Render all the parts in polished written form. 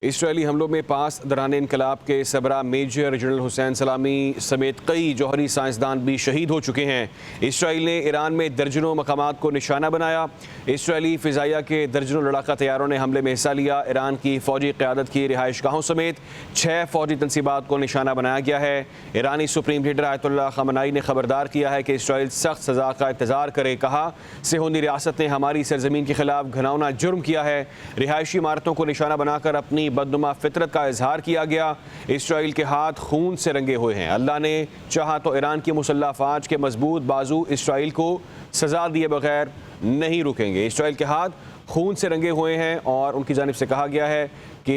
Israeli हमलों में पास दौरान इनकलाब के सबरा मेजर जनरल हुसैन सलामी समेत कई जौहरी साइंसदान भी शहीद हो चुके हैं। इसराइल ने ईरान में दर्जनों मकामात को निशाना बनाया। इसराइली फ़िज़ाइया के दर्जनों लड़ाका तैयारों ने हमले में हिस्सा लिया। ईरान की फ़ौजी क़यादत की रिहाइशगाहों समेत 6 फ़ौजी तनसीबात को निशाना बनाया गया है। ईरानी सुप्रीम लीडर आयतुल्लाह ख़amenei ने खबरदार किया है कि इसराइल सख्त सज़ा का इंतज़ार करे। कहा, सेहूनी रियासत ने हमारी सरजमीन के खिलाफ घिनौना जुर्म किया है। रिहायशी इमारतों को निशाना बनाकर अपनी बदनुमा फितरत का इजहार किया गया। इसराइल के हाथ खून से रंगे हुए हैं। अल्लाह ने चाहा तो ईरान की मुसल्लह फ़ौज के मजबूत बाजू इसराइल को सज़ा दिए बगैर नहीं रुकेंगे। इसराइल के हाथ खून से रंगे हुए हैं और उनकी जानिब से कहा गया है कि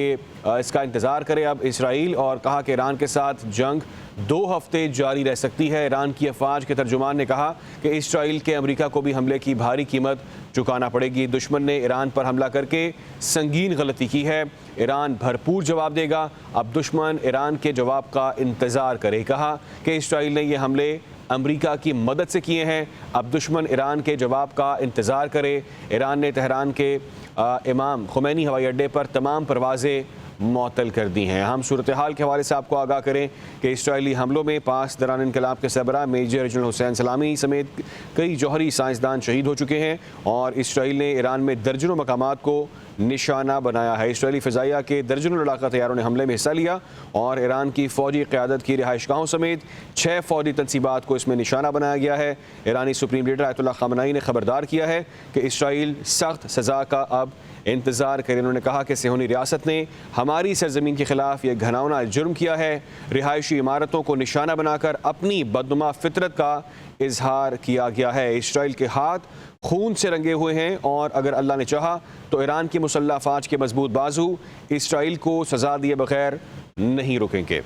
इसका इंतज़ार करे अब इसराइल, और कहा कि ईरान के साथ जंग 2 हफ्ते जारी रह सकती है। ईरान की अफवाज के तर्जुमान ने कहा कि इसराइल के अमेरिका को भी हमले की भारी कीमत चुकाना पड़ेगी। दुश्मन ने ईरान पर हमला करके संगीन गलती की है। ईरान भरपूर जवाब देगा। अब दुश्मन ईरान के जवाब का इंतज़ार करे। कहा कि इसराइल ने यह हमले अमेरिका की मदद से किए हैं। अब दुश्मन ईरान के जवाब का इंतज़ार करे। ईरान ने तेहरान के इमाम ख़ुमैनी हवाई अड्डे पर तमाम परवाज़ें मअतल कर दी हैं। हम सूरत हाल के हवाले से आपको आगाह करें कि इसराइली हमलों में पास दौरान इनकलाब के सरबराह मेजर जनरल हुसैन सलामी समेत कई जौहरी साइंसदान शहीद हो चुके हैं और इसराइल ने ईरान में दर्जनों मकामात को निशाना बनाया है। इसराइली फ़िज़ाइया के दर्जनों लड़ाका तैयारों ने हमले में हिस्सा लिया और ईरान की फ़ौजी क़यादत की रिहाइशगाहों समेत 6 फ़ौजी तनसीबात को इसमें निशाना बनाया गया है। ईरानी सुप्रीम लीडर आयतुल्लाह ख़amenei ने खबरदार किया है कि इसराइल सख्त सज़ा का अब इंतज़ार करें। उन्होंने कहा कि सेहूनी रियासत ने हमारी सरजमीन के खिलाफ यह घिनौना जुर्म किया है। रिहायशी इमारतों को निशाना बनाकर अपनी बदनुमा फितरत का इजहार किया गया है। इसराइल के हाथ खून से रंगे हुए हैं और अगर अल्लाह ने चाहा तो ईरान की मुसल्लह फ़ौज के मजबूत बाजू इसराइल को सज़ा दिए बगैर नहीं रुकेंगे।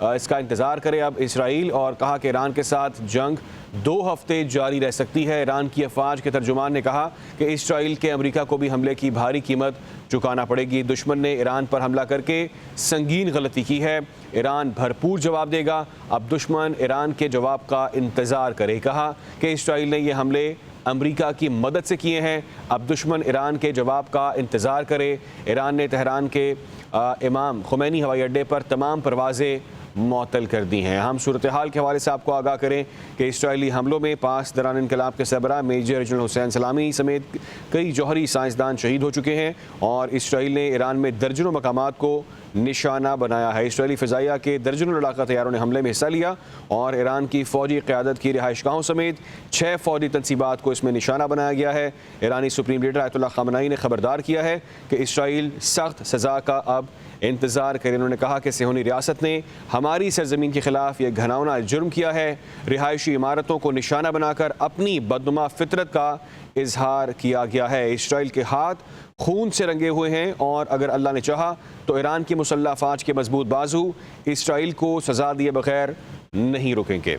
इसका इंतज़ार करे अब इसराइल, और कहा कि ईरान के साथ जंग 2 हफ्ते जारी रह सकती है। ईरान की अफवाज के तर्जुमान ने कहा कि इसराइल के अमेरिका को भी हमले की भारी कीमत चुकाना पड़ेगी। दुश्मन ने ईरान पर हमला करके संगीन गलती की है। ईरान भरपूर जवाब देगा। अब दुश्मन ईरान के जवाब का इंतज़ार करे। कहा कि इसराइल ने यह हमले अमेरिका की मदद से किए हैं। अब दुश्मन ईरान के जवाब का इंतज़ार करे। ईरान ने तेहरान के इमाम ख़ुमैनी हवाई अड्डे पर तमाम परवाज़ें मअतल कर दी हैं। हम सूरत हाल के हवाले से आपको आगाह करें कि इसराइली हमलों में पास दौरान इनकलाब के सरबराह मेजर जनरल हुसैन सलामी समेत कई जौहरी साइंसदान शहीद हो चुके हैं और इसराइल ने ईरान में दर्जनों मकामात को निशाना बनाया है। इसराइली फ़िज़ाइया के दर्जनों लड़ाका तैयारों ने हमले में हिस्सा लिया और ईरान की फ़ौजी क़यादत की रिहाइशगाहों समेत 6 फ़ौजी तनसीबात को इसमें निशाना बनाया गया है। ईरानी सुप्रीम लीडर आयतुल्लाह ख़amenei ने खबरदार किया है कि इसराइल सख्त सज़ा का अब इंतज़ार करें। उन्होंने कहा कि सेहूनी रियासत ने हमारी सरजमीन के खिलाफ यह घिनौना जुर्म किया है। रिहायशी इमारतों को निशाना बनाकर अपनी बदनुमा फितरत का इजहार किया गया है। इसराइल के हाथ खून से रंगे हुए हैं और अगर अल्लाह ने चाहा तो ईरान की मुसल्लह फ़ौज के मजबूत बाजू इसराइल को सज़ा दिए बगैर नहीं रुकेंगे।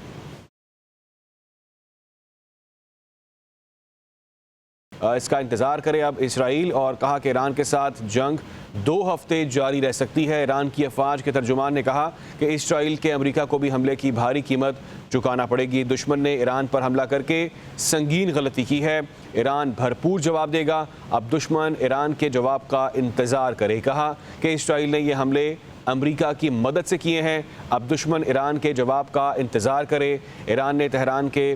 इसका इंतज़ार करे अब इसराइल, और कहा कि ईरान के साथ जंग 2 हफ्ते जारी रह सकती है। ईरान की अफवाज के तर्जुमान ने कहा कि इसराइल के अमेरिका को भी हमले की भारी कीमत चुकाना पड़ेगी। दुश्मन ने ईरान पर हमला करके संगीन गलती की है। ईरान भरपूर जवाब देगा। अब दुश्मन ईरान के जवाब का इंतज़ार करे। कहा कि इसराइल ने यह हमले अमेरिका की मदद से किए हैं। अब दुश्मन ईरान के जवाब का इंतज़ार करे। ईरान ने तेहरान के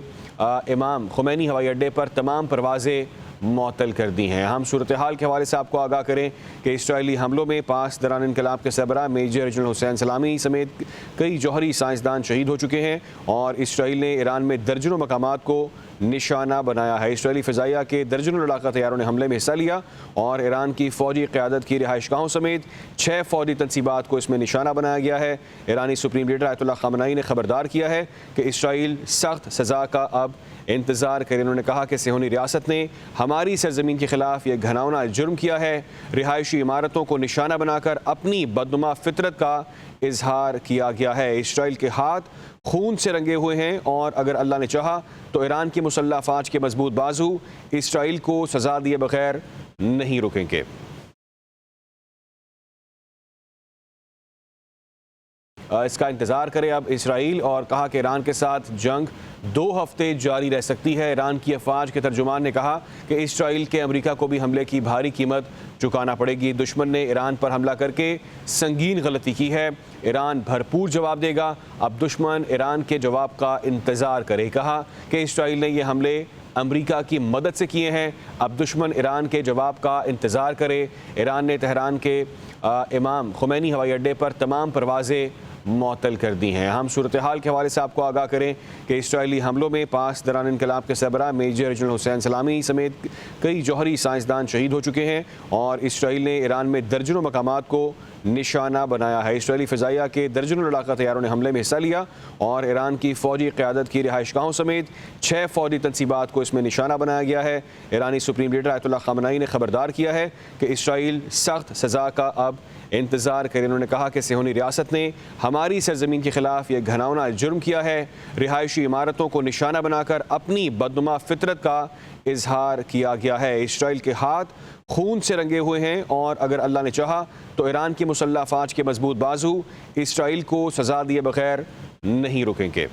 इमाम ख़ुमैनी हवाई अड्डे पर तमाम परवाज़ें मअतल कर दी हैं। हम सूरत हाल के हवाले से आपको आगाह करें कि इसराइली हमलों में पास दौरान इनकलाब के सरबराह मेजर जनरल हुसैन सलामी समेत कई जौहरी साइंसदान शहीद हो चुके हैं और इसराइल ने ईरान में दर्जनों मकामात को निशाना बनाया है। इसराइली फ़िज़ाइया के दर्जनों लड़ाका तैयारों ने हमले में हिस्सा लिया और ईरान की फ़ौजी क़यादत की रिहाइशगाहों समेत 6 फ़ौजी तनसीबात को इसमें निशाना बनाया गया है। ईरानी सुप्रीम लीडर आयतुल्लाह ख़amenei ने खबरदार किया है कि इसराइल सख्त सज़ा का अब इंतज़ार करें। उन्होंने कहा कि सेहूनी रियासत ने हमारी सरजमीन के खिलाफ यह घिनौना जुर्म किया है। रिहायशी इमारतों को निशाना बनाकर अपनी बदनुमा फितरत का इजहार किया गया है। इसराइल के हाथ खून से रंगे हुए हैं और अगर अल्लाह ने चाहा तो ईरान की मुसल्लह फ़ौज के मजबूत बाजू इसराइल को सज़ा दिए बगैर नहीं रुकेंगे। इसका इंतज़ार करे अब इसराइल, और कहा कि ईरान के साथ जंग 2 हफ्ते जारी रह सकती है। ईरान की अफवाज के तर्जुमान ने कहा कि इसराइल के अमेरिका को भी हमले की भारी कीमत चुकाना पड़ेगी। दुश्मन ने ईरान पर हमला करके संगीन गलती की है, ईरान भरपूर जवाब देगा। अब दुश्मन ईरान के जवाब का इंतज़ार करे। कहा कि इसराइल ने ये हमले अमेरिका की मदद से किए हैं, अब दुश्मन ईरान के जवाब का इंतज़ार करे। ईरान ने तेहरान के इमाम खुमैनी हवाई अड्डे पर तमाम परवाज़ें मअतल कर दी हैं। हम सूरत हाल के हवाले से आपको आगाह करें कि इसराइली हमलों में पास दौरान इनकलाब के सरबराह मेजर जनरल हुसैन सलामी समेत कई जौहरी साइंसदान शहीद हो चुके हैं और इसराइल ने ईरान में दर्जनों मकामात को निशाना बनाया है। इसराइली फ़िज़ाइया के दर्जनों लड़ाका तैयारों ने हमले में हिस्सा लिया और ईरान की फ़ौजी क़यादत की रिहाइशगाहों समेत 6 फ़ौजी तनसीबात को इसमें निशाना बनाया गया है। ईरानी सुप्रीम लीडर आयतुल्लाह ख़ामेनी ने खबरदार किया है कि इसराइल सख्त सज़ा का अब इंतज़ार करें। उन्होंने कहा कि सिहोनी रियासत ने हमारी सरजमीन के ख़िलाफ़ यह घिनौना जुर्म किया है, रिहायशी इमारतों को निशाना बनाकर अपनी बदनुमा फितरत का इजहार किया गया है। इसराइल के हाथ खून से रंगे हुए हैं और अगर अल्लाह ने चाहा तो ईरान की मुसल्लह फ़ौज के मजबूत बाजू इसराइल को सज़ा दिए बगैर नहीं रुकेंगे।